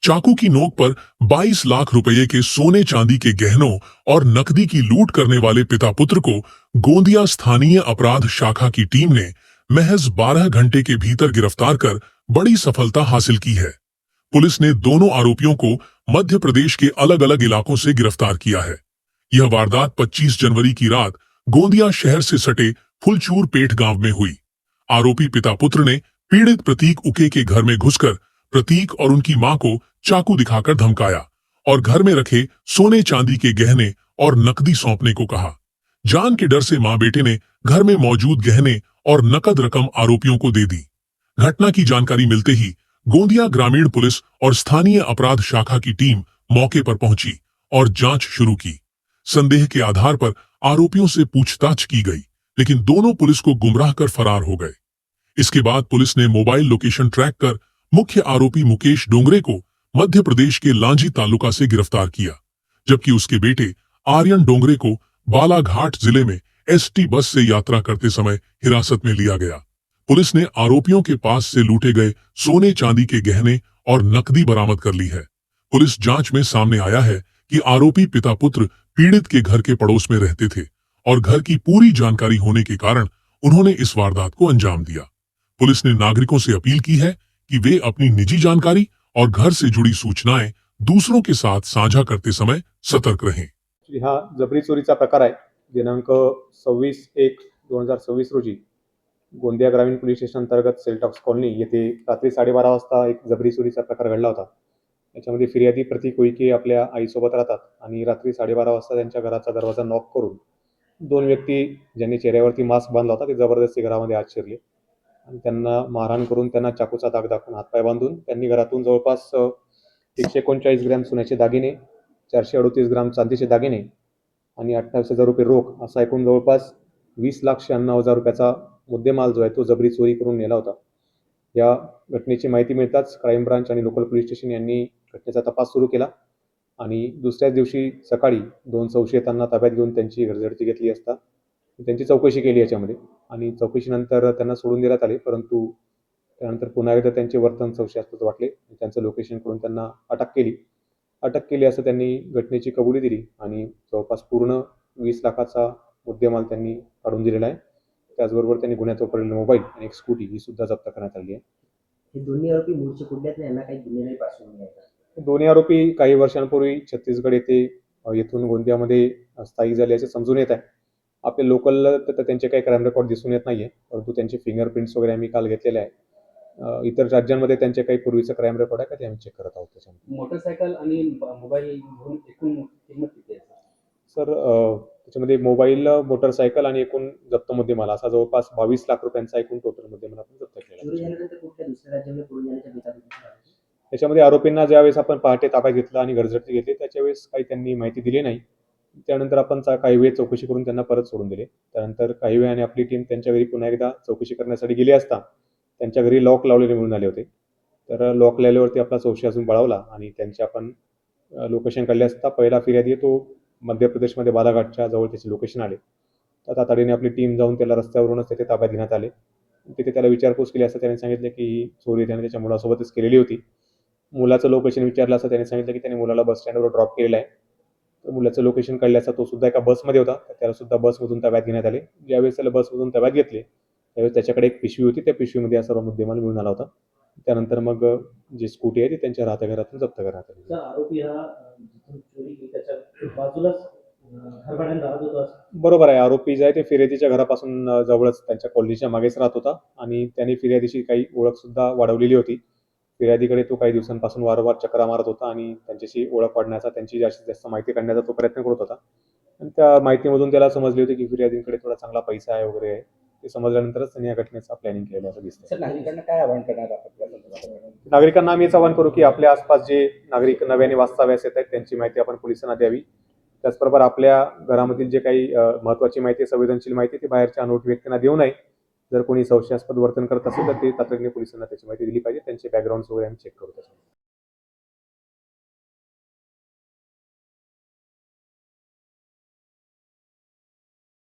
चाकू की नोक पर 22 लाख रुपए के सोने चांदी के गहनों और नकदी की लूट करने वाले पिता पुत्र को गोंदिया स्थानीय अपराध शाखा की टीम ने महज 12 घंटे के भीतर गिरफ्तार कर बड़ी सफलता हासिल की है। पुलिस ने दोनों आरोपियों को मध्य प्रदेश के अलग अलग इलाकों से गिरफ्तार किया है। यह वारदात 25 जनवरी की रात गोंदिया शहर से सटे फुलचूर पेठ गांव में हुई। आरोपी पिता पुत्र ने पीड़ित प्रतीक उके के घर में घुसकर प्रतीक और उनकी मां को चाकू दिखाकर धमकाया और घर में रखे सोने चांदी के गहने और नकदी सौंपने को कहा। जान के डर से मां बेटे ने घर में मौजूद गहने और नकद रकम आरोपियों को दे दी। घटना की जानकारी मिलते ही गोंदिया ग्रामीण पुलिस और स्थानीय अपराध शाखा की टीम मौके पर पहुंची और जांच शुरू की। संदेह के आधार पर आरोपियों से पूछताछ की गई, लेकिन दोनों पुलिस को गुमराह कर फरार हो गए। इसके बाद पुलिस ने मोबाइल लोकेशन ट्रैक कर मुख्य आरोपी मुकेश डोंगरे को मध्य प्रदेश के लांजी तालुका से गिरफ्तार किया, जबकि उसके बेटे आर्यन डोंगरे को बालाघाट जिले में एसटी बस से यात्रा करते समय हिरासत में लिया गया। पुलिस ने आरोपियों के पास से लूटे गए सोने चांदी के गहने और नकदी बरामद कर ली है। पुलिस जांच में सामने आया है कि आरोपी पिता पुत्र पीड़ित के घर के पड़ोस में रहते थे और घर की पूरी जानकारी होने के कारण उन्होंने इस वारदात को अंजाम दिया। पुलिस ने नागरिकों से अपील की है कि वे अपनी निजी जानकारी और घर से जुड़ी सूचनाएं दूसरों के साथ साझा करते समय सतर्क रहें। हा जबरी चोरीचा प्रकार आहे। दिनांक 26/1/2026 रोजी गोंदिया ग्रामीण पोलीस स्टेशन अंतर्गत सेलटॉक्स कॉलनी येथे रात्री 12:30 वाजता एक जबरी चोरीचा प्रकार घडला होता। याच्यामध्ये फिर्यादी प्रतीक उईके आपल्या आईसोबत राहतात आणि रात्री 12:30 वाजता त्यांच्या घराचा दरवाजा नॉक करून दोन व्यक्ती ज्यांनी चेहऱ्यावरती मास्क बांधला होता ते जबरदस्ती घरामध्ये आत शिरले आणि त्यांना मारहाण करून त्यांना चाकूचा दाग दाखवून हातपाय बांधून त्यांनी घरातून जवळपास 139 ग्रॅम सोन्याचे दागिने, 438 ग्राम चांदीचे दागिने आणि 28,000 रुपये रोख असा एकूण जवळपास 20,96,000 रुपयाचा मुद्देमाल जो आहे तो जबरी चोरी करून नेला होता। या घटनेची माहिती मिळताच क्राईम ब्रांच आणि लोकल पोलीस स्टेशन यांनी घटनेचा तपास सुरू केला आणि दुसऱ्याच दिवशी सकाळी 2 संशयितांना ताब्यात घेऊन त्यांची घरझडती घेतली असता त्यांची चौकशी केली याच्यामध्ये आणि चौकशीनंतर त्यांना सोडून देण्यात आले, परंतु त्यानंतर पुन्हा एकदा त्यांचे वर्तन संशयास्पद वाटले। त्यांचं लोकेशन करून त्यांना अटक केली असं त्यांनी घटनेची कबुली दिली आणि जवळपास पूर्ण 20 लाखाचा मुद्देमाल त्यांनी काढून दिलेला आहे। त्याचबरोबर त्यांनी गुन्ह्यात वापरलेला मोबाईल आणि एक स्कूटी ही सुद्धा जप्त करण्यात आली आहे। हे दोन्ही आरोपी मूळचे कुठल्यातले, यांना काही गुन्हेगारी पार्श्वभूमी आहे का? दोन्ही आरोपी काही वर्षांपूर्वी छत्तीसगड येथून गोंदियामध्ये स्थायिक झाल्याचे समजून येत आहे। आपले लोकल तर त्यांचे काही क्राईम रेकॉर्ड दिसून येत नाहीये, परंतु त्यांचे फिंगरप्रिंट्स वगैरे आम्ही काल घेतलेले आहे। इतर राज्यांमध्ये त्यांचे काही पूर्वीचं क्राईम रेकॉर्ड आहे का ते आम्ही चेक करत आहोत। त्याच्यामध्ये मोटरसायकल आणि मोबाईल घेऊन एकूण किंमत किती आहे सर? त्याच्यामध्ये मोबाईल, मोटरसायकल आणि एकूण जप्त मुद्देमाल असा जवळपास 22 लाख रुपयांचा एकूण टोटल मुद्देमाल आपण जप्त केला आहे। चोरी झाल्यानंतर कुठल्या दुसऱ्या राज्यामध्ये पळून जाण्याच्या बेताबीत? त्याच्यामध्ये आरोपींना ज्यावेळेस आपण पहाटे ताब्यात घेतलं आणि घरझडती घेतली त्याच्यावेळेस काही त्यांनी माहिती दिली नाही। त्यानंतर आपण काही वेळ चौकशी करून त्यांना परत सोडून दिले। त्यानंतर काही वेळाने आपली टीम त्यांच्या घरी पुन्हा एकदा चौकशी करण्यासाठी गेली असता त्यांच्या घरी लॉक लावलेले मिळून आले होते। तर लॉक लावल्यावरती आपला संशय अजून बळावला आणि त्यांचे आपण लोकेशन काढले असता पहिला फिर्यादी तो मध्य प्रदेशमध्ये बालाघाटच्या जवळ त्याचे लोकेशन आले। तर तातडीने आपली टीम जाऊन त्याला रस्त्यावरूनच तेथे ताब्यात घेण्यात आले। तिथे त्याला विचारपूस केली असता त्याने सांगितले की ही चोरी त्याने त्याच्या मुलासोबतच केलेली होती। मुलाचं लोकेशन विचारलं असता त्याने सांगितलं की त्याने मुलाला बस स्टँडवर ड्रॉप केलेलं आहे। तर मुलाचं लोकेशन काढलं असता तो सुद्धा एका बसमध्ये होता, त्याला सुद्धा बसमधून ताब्यात घेण्यात आले। ज्यावेळेस त्याला बसमधून ताब्यात घेतले त्यावेळेस त्याच्याकडे एक पिशवी होती, त्या पिशवीमध्ये हा सर्व मुद्देमाल मिळून आला होता। त्यानंतर मग जी स्कूटी आहे ती त्यांच्या राहत्या घरातून जप्त करण्यात आली। आरोपी हा जिथून चोरी केली त्याच्या बाजूलाच घर भाड्याने राहत होता? बरोबर आहे। आरोपी जे आहे ते फिर्यादीच्या घरापासून जवळच त्यांच्या कॉलनीच्या मागेच राहत होता आणि त्याने फिर्यादीशी काही ओळख सुद्धा वाढवलेली होती। फिर्यादीकडे तो काही दिवसांपासून वारंवार चकरा मारत होता आणि त्यांच्याशी ओळख वाढण्याचा, त्यांची जास्तीत जास्त माहिती काढण्याचा तो प्रयत्न करत होता आणि त्या माहितीमधून त्याला समजले होते की फिर्यादीकडे थोडा चांगला पैसा आहे वगैरे आहे। ते समजल्यानंतरच त्यांनी या घटनेचा प्लॅनिंग केलेलं असं दिसतं। नागरिकांना काय आवाहन करणार आपण? नागरिकांना आम्ही आवाहन करू की आपल्या आसपास जे नागरिक नव्याने वास्तव्यास येत आहेत त्यांची माहिती आपण पोलिसांना द्यावी। त्याचबरोबर आपल्या घरामधील जे काही महत्त्वाची माहिती, संवेदनशील माहिती ती बाहेरच्या अनोळखी व्यक्तींना देऊ नये। जर कोणी संशयास्पद वर्तन करत असेल तर ते तातडीने पोलिसांना त्याची माहिती दिली पाहिजे। त्यांचे बॅकग्राऊंड्स वगैरे आम्ही चेक करू।